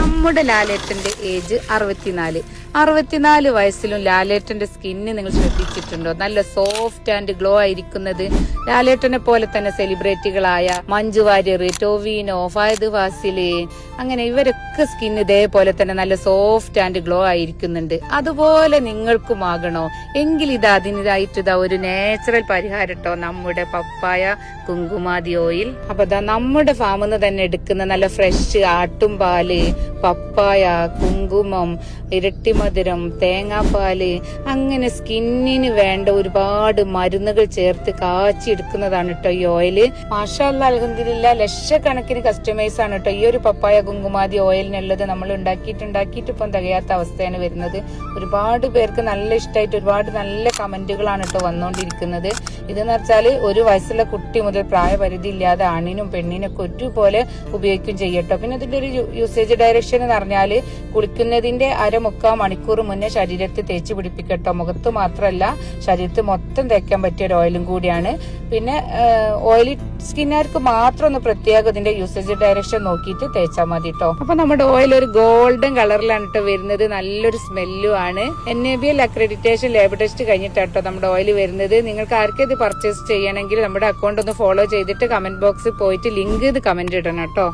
നമ്മുടെ ലാലേട്ടന്റെ ഏജ് 64 വയസ്സിലും ലാലേട്ടന്റെ സ്കിന്ന് നിങ്ങൾ ശ്രദ്ധിച്ചിട്ടുണ്ടോ? നല്ല സോഫ്റ്റ് ആൻഡ് ഗ്ലോ ആയിരിക്കുന്നത്. ലാലേട്ടനെ പോലെ തന്നെ സെലിബ്രിറ്റികളായ മഞ്ജു വാര്യർ, ടോവിനോ, ഫഹദ് ഫാസില്, അങ്ങനെ ഇവരൊക്കെ സ്കിൻ ഇതേപോലെ തന്നെ നല്ല സോഫ്റ്റ് ആൻഡ് ഗ്ലോ ആയിരിക്കുന്നുണ്ട്. അതുപോലെ നിങ്ങൾക്കും ആകണോ എങ്കിൽ ഇത് അതിനായിട്ട് ഒരു നാച്ചുറൽ പരിഹാരട്ടോ, നമ്മുടെ പപ്പായ കുങ്കുമാതി ഓയിൽ. അപ്പൊ നമ്മുടെ ഫാമിൽ നിന്ന് തന്നെ എടുക്കുന്ന നല്ല ഫ്രഷ് ആട്ടുംപാല്, പപ്പായ, കുങ്കുമം, ഇരട്ടിമധുരം, തേങ്ങാപ്പാല്, അങ്ങനെ സ്കിന്നിന് വേണ്ട ഒരുപാട് മരുന്നുകൾ ചേർത്ത് കാച്ചി എടുക്കുന്നതാണ് കേട്ടോ ഈ ഓയില്. മാഷാ അല്ലാഹ് അൽഹംദുലില്ലാ ലക്ഷക്കണക്കിന് കസ്റ്റമേഴ്സ് ആണ് കേട്ടോ ഈ ഒരു പപ്പായ കുങ്കുമാതി ഓയിലിനുള്ളത്. നമ്മൾ ഉണ്ടാക്കിയിട്ട് ഇപ്പം തികയാത്ത അവസ്ഥയാണ് വരുന്നത്. ഒരുപാട് പേർക്ക് നല്ല ഇഷ്ടമായിട്ട് ഒരുപാട് നല്ല കമന്റുകളാണ് കേട്ടോ വന്നുകൊണ്ടിരിക്കുന്നത്. ഇതെന്ന് വെച്ചാല് ഒരു വയസ്സുള്ള കുട്ടി മുതൽ പ്രായപരിധി ഇല്ലാതെ ആണിനും പെണ്ണിനൊക്കെ ഒരുപോലെ ഉപയോഗിക്കും ചെയ്യട്ടോ. പിന്നെ ഇതിന്റെ ഒരു യൂസേജ് ഡയറക്ഷൻ എന്ന് പറഞ്ഞാല് കുളിക്കുന്നതിന്റെ 1/4 മണിക്കൂർ മുന്നേ ശരീരത്തിൽ തേച്ച് പിടിപ്പിക്കട്ടോ. മുഖത്ത് മാത്രമല്ല ശരീരത്തിൽ മൊത്തം തേക്കാൻ പറ്റിയ ഒരു ഓയിലും കൂടിയാണ്. പിന്നെ ഓയിലി സ്കിന്നുകാർക്ക് മാത്രം ഒന്ന് പ്രത്യേകം ഇതിന്റെ യൂസേജ് ഡയറക്ഷൻ നോക്കിയിട്ട് തേച്ചാൽ മതി കേട്ടോ. അപ്പൊ നമ്മുടെ ഓയിൽ ഒരു ഗോൾഡൻ കളറിലാണ് കേട്ടോ വരുന്നത്. നല്ലൊരു സ്മെല്ലും ആണ്. NABL അക്രഡിറ്റേഷൻ ലേബർ ടെസ്റ്റ് കഴിഞ്ഞിട്ടാട്ടോ നമ്മുടെ ഓയിൽ വരുന്നത്. നിങ്ങൾക്ക് ആർക്കും ഇത് പർച്ചേസ് ചെയ്യണമെങ്കിൽ നമ്മുടെ അക്കൗണ്ട് ഒന്ന് ഫോളോ ചെയ്തിട്ട് കമന്റ് ബോക്സിൽ പോയിട്ട് ലിങ്ക് കമന്റ് ഇടണം കേട്ടോ.